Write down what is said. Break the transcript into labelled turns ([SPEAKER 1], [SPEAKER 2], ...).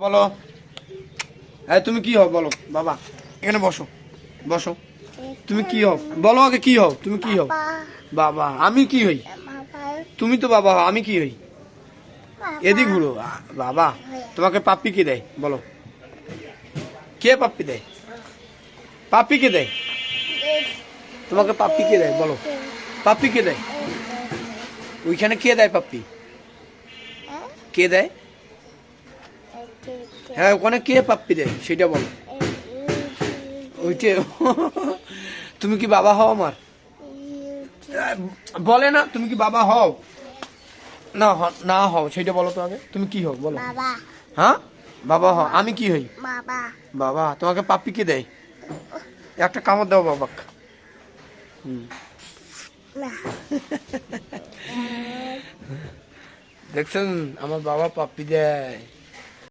[SPEAKER 1] বলো। এই তুমি কি হও বলো বাবা, এখানে বসো বসো। তুমি কি হও বলো আগে, কি হও তুমি, কি হও? বাবা। আমি কি হই? তুমি তো বাবা হও, আমি কি হই? এদিক ঘুরো। বাবা। তোমাকে পাপ্পি কে দেয় বলো? কে পাপ্পি দেয়? পাপ্পি কে দেয়? তোমাকে পাপ্পি কে দেয় বলো? পাপ্পি কে দেয়? ওইখানে কে দেয় পাপ্পি? কে দেয়? হ্যাঁ, ওখানে কে পাপ্পি দেয় সেটা বলো। ওইটে। তুমি কি বাবা হও আমার? বলে না তুমি কি বাবা হও? না না হও সেটা বলো তো আগে, তুমি কি হও বলো? হ্যাঁ বাবা হও। আমি কি হই? বাবা। তোমাকে পাপ্পি কে দেয়? একটা কামড় দাও বাবা। দেখছেন আমার বাবা পাপ্পি দেয়।